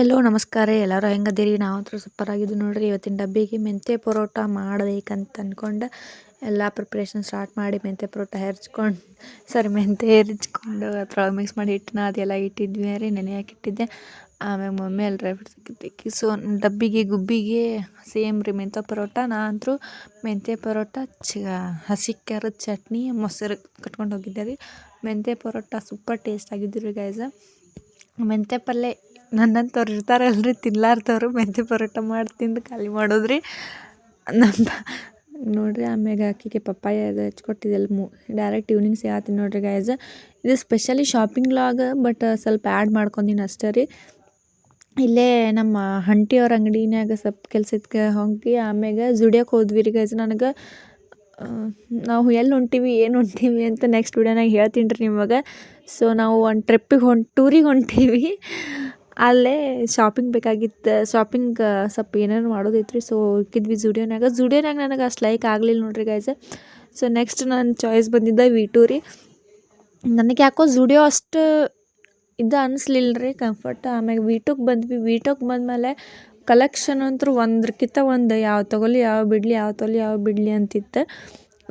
Hello ನಮಸ್ಕಾರ ಎಲ್ಲರೂ ಹೆಂಗದಿರಿ. ನಾವಂತೂ ಸೂಪರ್ ಆಗಿದ್ದು ನೋಡ್ರಿ. ಇವತ್ತಿನ ಡಬ್ಬಿಗೆ ಮೆಂತ್ಯ ಪರೋಟ ಮಾಡಬೇಕಂತ ಅಂದ್ಕೊಂಡು ಎಲ್ಲ ಪ್ರಿಪ್ರೇಷನ್ ಸ್ಟಾರ್ಟ್ ಮಾಡಿ ಮೆಂತ್ಯ ಪರೋಟ ಮೆಂತ್ಯ ಹೆರ್ಚ್ಕೊಂಡು ಅದ್ರೊಳಗೆ ಮಿಕ್ಸ್ ಮಾಡಿ ಹಿಟ್ಟನ್ನ ಅದೆಲ್ಲ ಇಟ್ಟಿದ್ವಿ ರೀ, ನೆನೆ ಹಾಕಿಟ್ಟಿದ್ದೆ. ಆಮ್ಯಾಗ ಮಮ್ಮಿ ಅಲ್ಲಿ ಡ್ರೈ ಫ್ರೂಟ್ಸ್ ಹಾಕಿದ್ದಕ್ಕೆ ಸೊ ಡಬ್ಬಿಗೆ ಗುಬ್ಬಿಗೆ ಸೇಮ್ ರೀ ಮೆಂತ್ಯ ಪರೋಟ. ನಾ ಅಂತೂ ಮೆಂತ್ಯ ಪರೋಟ ಹಸಿ ಖಾರದ ಚಟ್ನಿ ಮೊಸರು ಕಟ್ಕೊಂಡು ಹೋಗಿದ್ದೆ ರೀ. ಮೆಂತ್ಯ ಪರೋಟ ಸೂಪರ್ ಟೇಸ್ಟ್ ಆಗಿದ್ದು ರೀ ಗೈಸ. ಮೆಂತ್ಯ ಪಲ್ಯ ನನ್ನಂಥವ್ರು ಇರ್ತಾರಲ್ರಿ ತಿನ್ಲಾರ್ದವ್ರು ಮೆಂತ್ಯ ಪರೋಟ ಮಾಡಿ ತಿಂದು ಖಾಲಿ ಮಾಡೋದ್ರಿ ನಮ್ಮ ನೋಡ್ರಿ. ಆಮ್ಯಾಗ ಆಕಿಗೆ ಪಪ್ಪಾಯ ಅದು ಹೆಚ್ಕೊಟ್ಟಿದ್ದೆಲ್ಲ ಡೈರೆಕ್ಟ್ ಈವ್ನಿಂಗ್ ಸಿಗತ್ತೀನಿ ನೋಡ್ರಿ ಗೈಸ್. ಇದು ಸ್ಪೆಷಲಿ ಶಾಪಿಂಗ್ ಲಾಗ್, ಬಟ್ ಸ್ವಲ್ಪ ಆ್ಯಡ್ ಮಾಡ್ಕೊಂಡೀನಿ ಅಷ್ಟೇ ರೀ. ಇಲ್ಲೇ ನಮ್ಮ ಹಂಟಿಯವ್ರ ಅಂಗಡಿನ್ಯಾಗ ಸ್ವಲ್ಪ ಕೆಲ್ಸಕ್ಕೆ ಹೋಗಿ ಆಮ್ಯಾಗ ಜುಡಿಯೋಕೆ ಹೋದ್ವಿ ರೀ ಗೈಸ್. ನನಗೆ ನಾವು ಎಲ್ಲಿ ಹೊಂಟೀವಿ ಏನು ಹೊಂಟೀವಿ ಅಂತ ನೆಕ್ಸ್ಟ್ ವಿಡಿಯೋನಾಗ ಹೇಳ್ತೀನಿ ರೀ ನಿಮಗೆ. ಸೊ ನಾವು ಒಂದು ಟೂರಿಗೆ ಹೊಂಟೀವಿ. ಅಲ್ಲೇ ಶಾಪಿಂಗ್ ಬೇಕಾಗಿತ್ತು, ಶಾಪಿಂಗ್ ಸ್ವಲ್ಪ ಏನೇನು ಮಾಡೋದಿತ್ತು ರೀ. ಸೊ ಹೋಗಿದ್ವಿ ಜುಡಿಯೋನಾಗ ನನಗೆ ಅಷ್ಟು ಲೈಕ್ ಆಗಲಿಲ್ಲ ನೋಡ್ರಿ ಗೈಸ್. ಸೊ ನೆಕ್ಸ್ಟ್ ನನ್ನ ಚಾಯ್ಸ್ ಬಂದಿದ್ದ V2 ರೀ. ನನಗೆ ಯಾಕೋ ಜುಡಿಯೋ ಅಷ್ಟು ಇದು ಅನ್ನಿಸ್ಲಿಲ್ಲ ರೀ ಕಂಫರ್ಟ್. ಆಮ್ಯಾಗ V2ಗೆ ಬಂದ್ವಿ. V2ಗೆ ಬಂದಮೇಲೆ ಕಲೆಕ್ಷನ್ ಅಂತೂ ಒಂದ್ರಕ್ಕಿಂತ ಒಂದು ಯಾವ್ದು ತೊಗೊಲಿ ಯಾವ ಬಿಡಲಿ ಅಂತಿತ್ತು.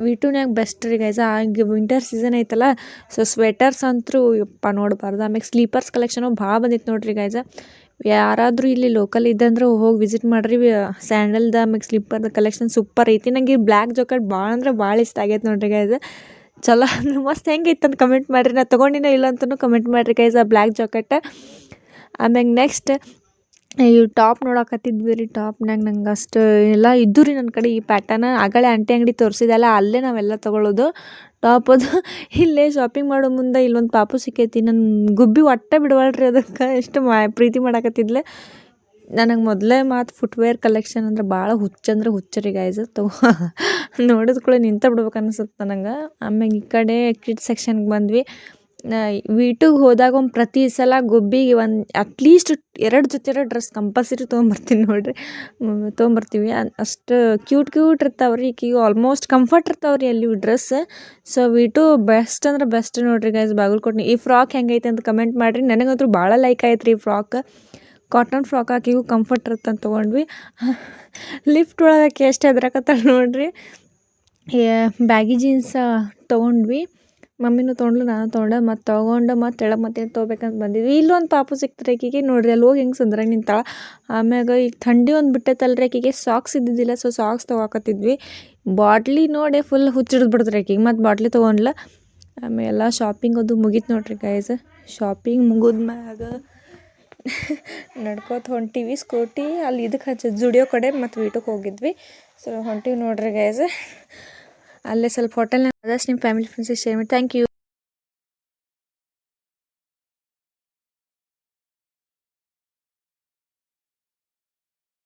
V2ನ್ಯಾಗ ಬೆಸ್ಟ್ ರೀ ಗೈಸ. ಈಗ ವಿಂಟರ್ ಸೀಸನ್ ಐತಲ್ಲ, ಸೊ ಸ್ವೆಟರ್ಸ್ ಅಂತೂ ಯಪ್ಪ ನೋಡಬಾರ್ದು. ಆಮ್ಯಾಗ ಸ್ಲೀಪರ್ಸ್ ಕಲೆಕ್ಷನು ಭಾಳ ಬಂದಿತ್ತು ನೋಡ್ರಿ ಗೈಸ. ಯಾರಾದರೂ ಇಲ್ಲಿ ಲೋಕಲ್ ಇದ್ದಂದ್ರೆ ಹೋಗಿ ವಿಸಿಟ್ ಮಾಡಿರಿ. ಸ್ಯಾಂಡಲ್ದ ಆಮ್ಯಾಗ ಸ್ಲೀಪರ್ದ ಕಲೆಕ್ಷನ್ ಸೂಪರ್ ಐತಿ. ನನಗೆ ಬ್ಲ್ಯಾಕ್ ಜಾಕೆಟ್ ಭಾಳ ಅಂದ್ರೆ ಭಾಳ ಇಷ್ಟ ಆಗೈತೆ ನೋಡ್ರಿ ಗೈಸ. ಚಲೋ ಅಂದ್ರೆ ಮಸ್ತ್ ಹೆಂಗೈತೆ ಅಂತ ಕಮೆಂಟ್ ಮಾಡಿರಿ. ನಾ ತೊಗೊಂಡಿನ ಇಲ್ಲ ಅಂತಲೂ ಕಮೆಂಟ್ ಮಾಡಿರಿ ಗೈಸ ಬ್ಲ್ಯಾಕ್ ಜಾಕೆಟ್. ಆಮ್ಯಾಗ ನೆಕ್ಸ್ಟ್ ಇವು ಟಾಪ್ ನೋಡಕತ್ತಿದ್ವಿ ರೀ. ಟಾಪ್ನಾಗ ನಂಗೆ ಅಷ್ಟು ಎಲ್ಲ ಇದ್ದು ರೀ ನನ್ನ ಕಡೆ ಈ ಪ್ಯಾಟರ್ನ. ಆಗಲೇ ಆಂಟಿ ಅಂಗಡಿ ತೋರಿಸಿದೆಲ್ಲ ಅಲ್ಲೇ ನಾವೆಲ್ಲ ತೊಗೊಳ್ಳೋದು ಟಾಪ್. ಅದು ಇಲ್ಲೇ ಶಾಪಿಂಗ್ ಮಾಡೋ ಮುಂದೆ ಇಲ್ಲೊಂದು ಪಾಪು ಸಿಕ್ಕೈತಿ. ನನ್ನ ಗುಬ್ಬಿ ಒಟ್ಟೆ ಬಿಡವಲ್ರಿ ಅದಕ್ಕೆ, ಎಷ್ಟು ಪ್ರೀತಿ ಮಾಡಕತ್ತಿದ್ಲೆ. ನನಗೆ ಮೊದಲೇ ಫುಟ್ವೇರ್ ಕಲೆಕ್ಷನ್ ಅಂದ್ರೆ ಭಾಳ ಹುಚ್ಚರಿ ಗೈಸ್. ನೋಡಿದ ಕೂಡ ನಿಂತ ಬಿಡ್ಬೇಕು ಅನಿಸುತ್ತೆ ನನಗೆ. ಆಮ್ಯಾಗ ಈ ಕಡೆ ಕಿಡ್ಸ್ ಸೆಕ್ಷನ್ಗೆ ಬಂದ್ವಿ. V2ಗೆ ಹೋದಾಗ ಪ್ರತಿ ಸಲ ಗುಬ್ಬಿಗೆ ಅಟ್ಲೀಸ್ಟ್ 2 ಜೊತೆ ಡ್ರೆಸ್ ಕಂಪಲ್ಸರಿ ತೊಗೊಂಬರ್ತೀವಿ. ಅಷ್ಟು ಕ್ಯೂಟ್ ಇರ್ತಾವ್ರಿ. ಈಕಿಗೆ ಆಲ್ಮೋಸ್ಟ್ ಕಂಫರ್ಟ್ ಇರ್ತಾವ್ರಿ ಅಲ್ಲಿ ಡ್ರೆಸ್. ಸೊ V2 ಬೆಸ್ಟ್ ಅಂದ್ರೆ ಬೆಸ್ಟ್ ನೋಡ್ರಿ ಗೈಸ್. ಬಾಗಲಕೋಟೆ ಈ ಫ್ರಾಕ್ ಹೆಂಗೈತೆ ಅಂತ ಕಮೆಂಟ್ ಮಾಡಿರಿ. ನನಗಂತೂ ಭಾಳ ಲೈಕ್ ಆಯ್ತು ರೀ ಫ್ರಾಕ್. ಕಾಟನ್ ಫ್ರಾಕ್ ಹಾಕಿಗೂ ಕಂಫರ್ಟ್ ಇರುತ್ತಂತ ತೊಗೊಂಡ್ವಿ. ಲಿಫ್ಟ್ ಒಳಗೆ ಆಕಿ ಎಷ್ಟು ಹೆದ್ರಕತ್ತಾಳ ನೋಡ್ರಿ. ಬ್ಯಾಗಿ ಜೀನ್ಸ್ ತೊಗೊಂಡ್ವಿ. ಮಮ್ಮಿನೂ ತೊಗೊಂಡ್ಲು, ನಾನು ತೊಗೊಂಡೆ. ಮತ್ತು ಕೆಳಗೆ ಮತ್ತೇನು ತೊಗೋಬೇಕಂತ ಬಂದಿದ್ವಿ. ಇಲ್ಲೊಂದು ಪಾಪು ಸಿಕ್ತಾರೆ ಆಕಿಗೆ ನೋಡ್ರಿ. ಅಲ್ಲಿ ಹೋಗಿ ಹೆಂಗೆ ಸಂದ್ರಾಗ ನಿಂತಾಳ. ಆಮ್ಯಾಗ ಈಗ ಥಂಡಿ ಒಂದು ಬಿಟ್ಟೈತಲ್ರಿ ಆಕಿಗೆ ಸಾಕ್ಸ್ ಇದ್ದಿದ್ದಿಲ್ಲ. ಸೊ ಸಾಕ್ಸ್ ತೊಗೊಕತ್ತಿದ್ವಿ. ಬಾಟ್ಲಿ ನೋಡಿ ಫುಲ್ ಹುಚ್ಚಿಡ್ದು ಬಿಡ್ತಾರೆ ಆಕಿಗೆ. ಮತ್ತು ಬಾಟ್ಲಿ ತೊಗೊಂಡ್ಲ. ಆಮೇಲೆ ಎಲ್ಲ ಶಾಪಿಂಗ್ ಅದು ಮುಗೀತು ನೋಡ್ರಿ ಗೈಸ್. ಶಾಪಿಂಗ್ ಮುಗಿದ್ಮ್ಯಾಗ ನಡ್ಕೋತ ಹೊಂಟೀವಿ. ಸ್ಕೂಟಿ ಅಲ್ಲಿ ಇದಕ್ಕೆ ಹಚ್ಚಿ ಜುಡಿಯೋ ಕಡೆ ಮತ್ತು V2ಗೆ ಹೋಗಿದ್ವಿ. ಸೊ ಹೊಂಟೀವಿ ನೋಡ್ರಿ ಗೈಸ್. ಅಲ್ಲೇ ಸ್ವಲ್ಪ ಹೋಟೆಲ್ನಾಗ ಆದಷ್ಟು ನಿಮ್ಮ ಫ್ಯಾಮಿಲಿ ಫ್ರೆಂಡ್ಸಿಗೆ ಶೇರ್ ಮಾಡಿ. Thank you.